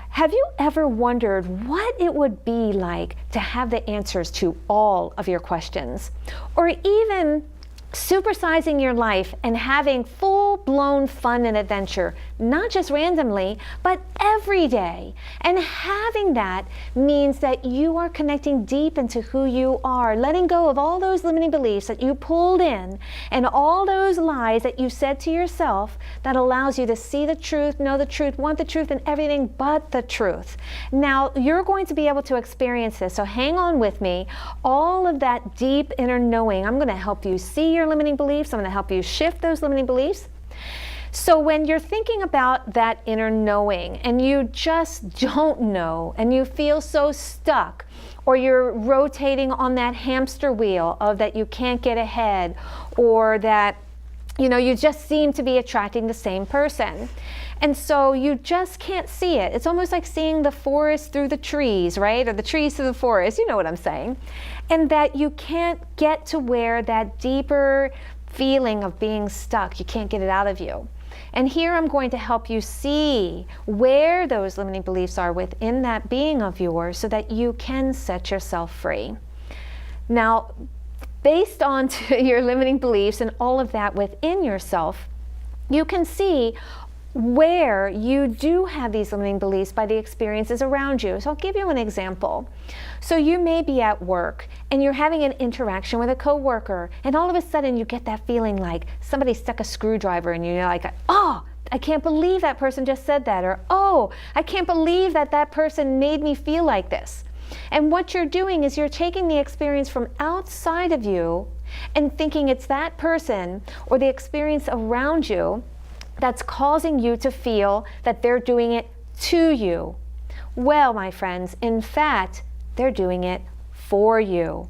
have you ever wondered what it would be like to have the answers to all of your questions? Or even supersizing your life and having full-blown fun and adventure, not just randomly, but every day. And having that means that you are connecting deep into who you are, letting go of all those limiting beliefs that you pulled in and all those lies that you said to yourself that allows you to see the truth, know the truth, want the truth, and everything but the truth. Now, you're going to be able to experience this, so hang on with me. All of that deep inner knowing, I'm going to help you see your limiting beliefs. I'm going to help you shift those limiting beliefs. So when you're thinking about that inner knowing and you just don't know and you feel so stuck, or you're rotating on that hamster wheel of that you can't get ahead, or that you just seem to be attracting the same person. And so you just can't see it. It's almost like seeing the forest through the trees, right? Or the trees through the forest, you know what I'm saying. And that you can't get to where that deeper feeling of being stuck, you can't get it out of you. And here I'm going to help you see where those limiting beliefs are within that being of yours so that you can set yourself free. Now, based on your limiting beliefs and all of that within yourself, you can see where you do have these limiting beliefs by the experiences around you. So I'll give you an example. So you may be at work and you're having an interaction with a coworker, and all of a sudden you get that feeling like somebody stuck a screwdriver in you, and you're like, oh, I can't believe that person just said that, or oh, I can't believe that that person made me feel like this. And what you're doing is you're taking the experience from outside of you and thinking it's that person or the experience around you that's causing you to feel that they're doing it to you. Well, my friends, in fact, they're doing it for you.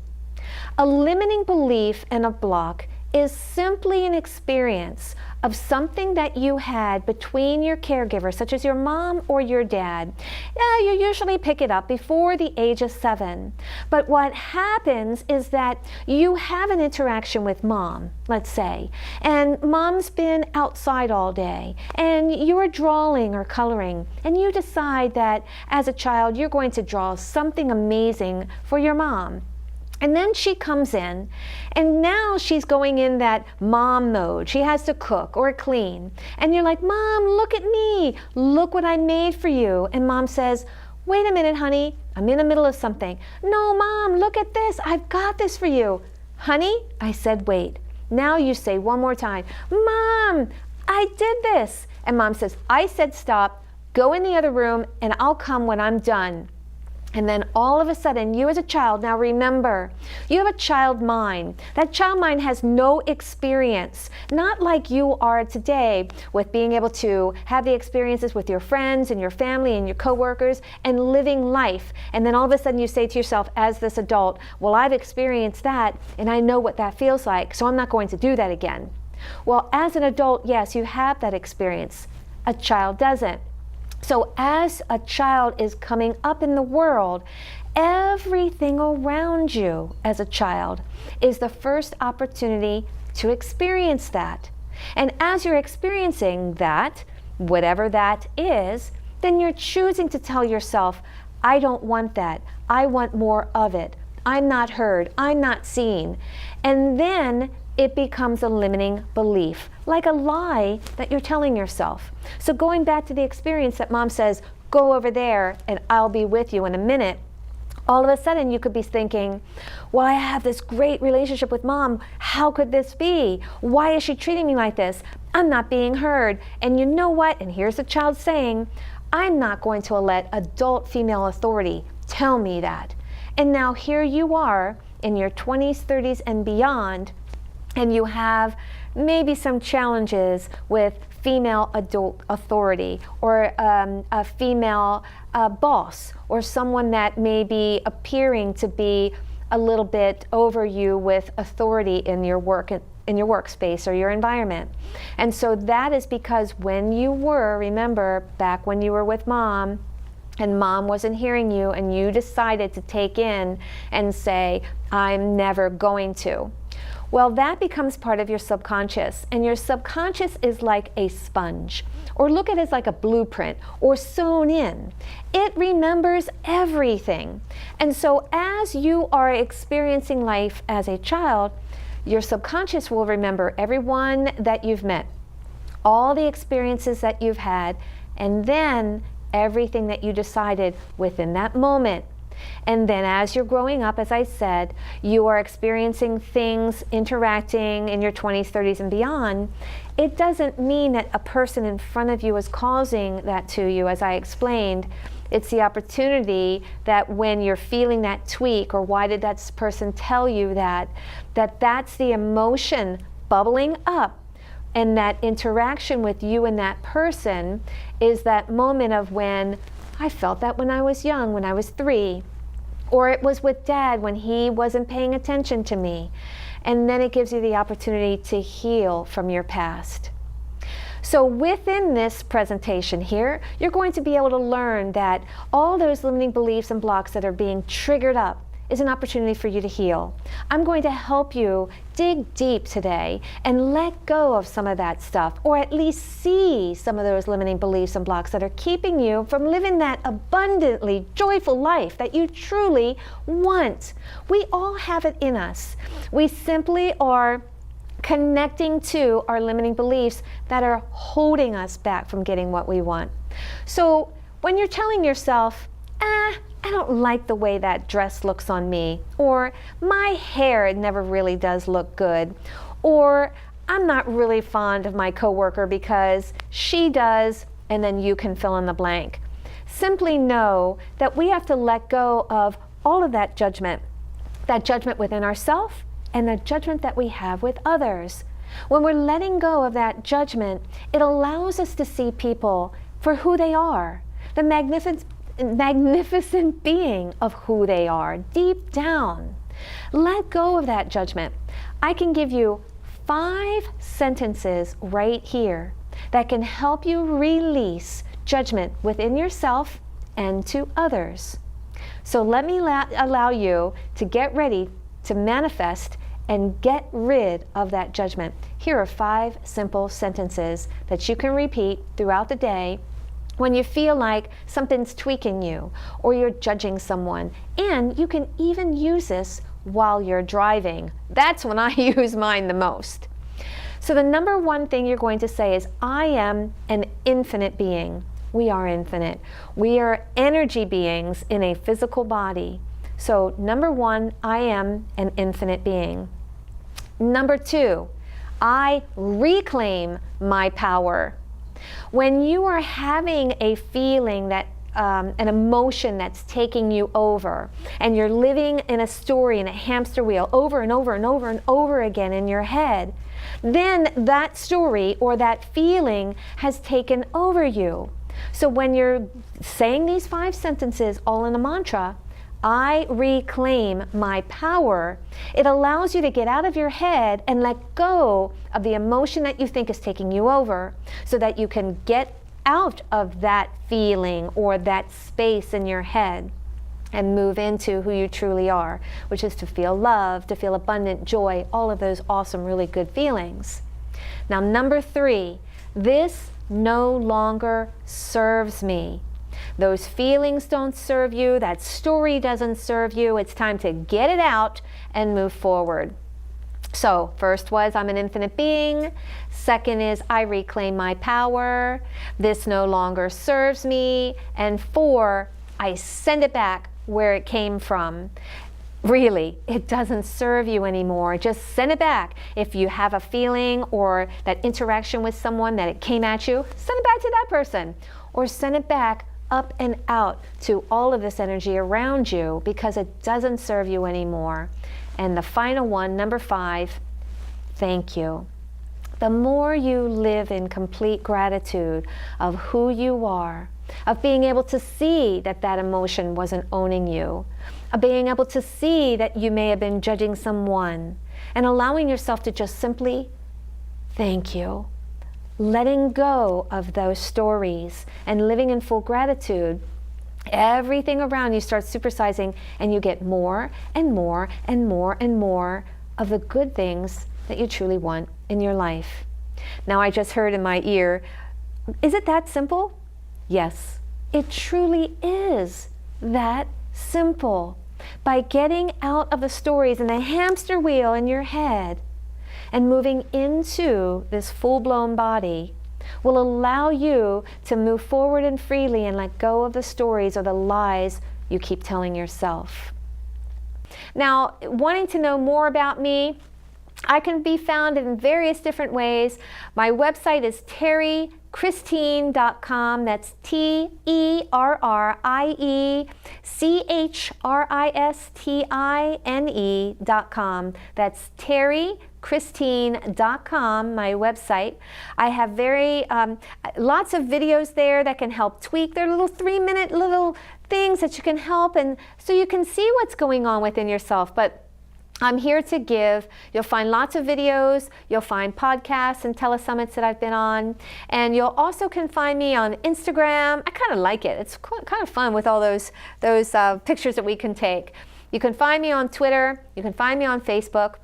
A limiting belief and a block is simply an experience of something that you had between your caregivers, such as your mom or your dad. You usually pick it up before the age of 7. But what happens is that you have an interaction with mom, let's say, and mom's been outside all day, and you're drawing or coloring, and you decide that as a child you're going to draw something amazing for your mom. And then she comes in, and now she's going in that mom mode. She has to cook or clean. And you're like, Mom, look at me. Look what I made for you. And Mom says, wait a minute, honey. I'm in the middle of something. No, Mom, look at this. I've got this for you. Honey, I said, wait. Now you say one more time, Mom, I did this. And Mom says, I said stop. Go in the other room, and I'll come when I'm done. And then all of a sudden, you as a child, now remember, you have a child mind. That child mind has no experience, not like you are today with being able to have the experiences with your friends and your family and your coworkers and living life. And then all of a sudden you say to yourself as this adult, well, I've experienced that and I know what that feels like, so I'm not going to do that again. Well, as an adult, yes, you have that experience. A child doesn't. So as a child is coming up in the world, everything around you as a child is the first opportunity to experience that. And as you're experiencing that, whatever that is, then you're choosing to tell yourself, I don't want that. I want more of it. I'm not heard. I'm not seen. And then it becomes a limiting belief, like a lie that you're telling yourself. So going back to the experience that mom says, go over there and I'll be with you in a minute, all of a sudden you could be thinking, well, I have this great relationship with mom. How could this be? Why is she treating me like this? I'm not being heard. And you know what? And here's the child saying, I'm not going to let adult female authority tell me that. And now here you are in your 20s, 30s, and beyond, and you have maybe some challenges with female adult authority or a female boss or someone that may be appearing to be a little bit over you with authority in your workspace or your environment. And so that is because when you were, remember, back when you were with mom, and mom wasn't hearing you and you decided to take in and say, I'm never going to. Well, that becomes part of your subconscious, and your subconscious is like a sponge, or look at it as like a blueprint, or sewn in. It remembers everything. And so as you are experiencing life as a child, your subconscious will remember everyone that you've met, all the experiences that you've had, and then everything that you decided within that moment. And then as you're growing up, as I said, you are experiencing things, interacting in your 20s, 30s, and beyond. It doesn't mean that a person in front of you is causing that to you, as I explained. It's the opportunity that when you're feeling that tweak, or why did that person tell you that, that's the emotion bubbling up. And that interaction with you and that person is that moment of when I felt that when I was young, when I was 3, or it was with dad when he wasn't paying attention to me. And then it gives you the opportunity to heal from your past. So within this presentation here, you're going to be able to learn that all those limiting beliefs and blocks that are being triggered up is an opportunity for you to heal. I'm going to help you dig deep today and let go of some of that stuff, or at least see some of those limiting beliefs and blocks that are keeping you from living that abundantly joyful life that you truly want. We all have it in us. We simply are connecting to our limiting beliefs that are holding us back from getting what we want. So when you're telling yourself, I don't like the way that dress looks on me, or my hair never really does look good, or I'm not really fond of my coworker because she does, and then you can fill in the blank. Simply know that we have to let go of all of that judgment within ourselves and the judgment that we have with others. When we're letting go of that judgment, it allows us to see people for who they are, the magnificent being of who they are deep down. Let go of that judgment. I can give you 5 sentences right here that can help you release judgment within yourself and to others. So let me allow you to get ready to manifest and get rid of that judgment. Here are 5 simple sentences that you can repeat throughout the day when you feel like something's tweaking you or you're judging someone. And you can even use this while you're driving. That's when I use mine the most. So the number 1 thing you're going to say is, I am an infinite being. We are infinite. We are energy beings in a physical body. So number 1, I am an infinite being. Number 2, I reclaim my power. When you are having a feeling that an emotion that's taking you over, and you're living in a story in a hamster wheel over and over and over and over again in your head, then that story or that feeling has taken over you. So when you're saying these 5 sentences all in a mantra, I reclaim my power, it allows you to get out of your head and let go of the emotion that you think is taking you over, so that you can get out of that feeling or that space in your head and move into who you truly are, which is to feel love, to feel abundant joy, all of those awesome, really good feelings. Now, number 3, this no longer serves me. Those feelings don't serve you, that story doesn't serve you. It's time to get it out and move forward. So first was, I'm an infinite being. Second is, I reclaim my power. This no longer serves me. And 4, I send it back where it came from. Really, it doesn't serve you anymore. Just send it back. If you have a feeling or that interaction with someone that it came at you, send it back to that person. Or send it back up and out to all of this energy around you, because it doesn't serve you anymore. And the final one, number 5, thank you. The more you live in complete gratitude of who you are, of being able to see that that emotion wasn't owning you, of being able to see that you may have been judging someone, and allowing yourself to just simply thank you. Letting go of those stories and living in full gratitude, everything around you starts supersizing, and you get more and more and more and more of the good things that you truly want in your life. Now, I just heard in my ear, is it that simple? Yes, it truly is that simple. By getting out of the stories and the hamster wheel in your head and moving into this full-blown body will allow you to move forward and freely and let go of the stories or the lies you keep telling yourself. Now, wanting to know more about me, I can be found in various different ways. My website is terrychristine.com. That's TerryChristine.com. That's terrychristine.com, my website. I have lots of videos there that can help tweak. They're little 3-minute little things that you can help, and so you can see what's going on within yourself. But I'm here to give. You'll find lots of videos. You'll find podcasts and telesummits that I've been on. And you'll also can find me on Instagram. I kind of like it. It's kind of fun with all those pictures that we can take. You can find me on Twitter. You can find me on Facebook.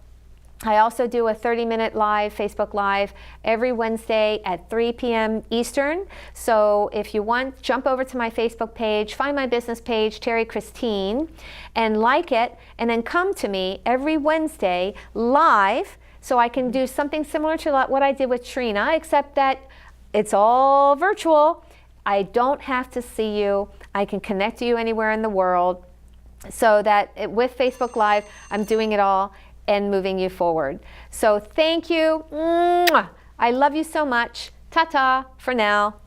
I also do a 30-minute live, Facebook Live, every Wednesday at 3 p.m. Eastern. So if you want, jump over to my Facebook page, find my business page, Terry Christine, and like it, and then come to me every Wednesday live, so I can do something similar to what I did with Trina, except that it's all virtual. I don't have to see you. I can connect to you anywhere in the world, so that with Facebook Live, I'm doing it all and moving you forward. So thank you. Mwah. I love you so much. Ta-ta for now.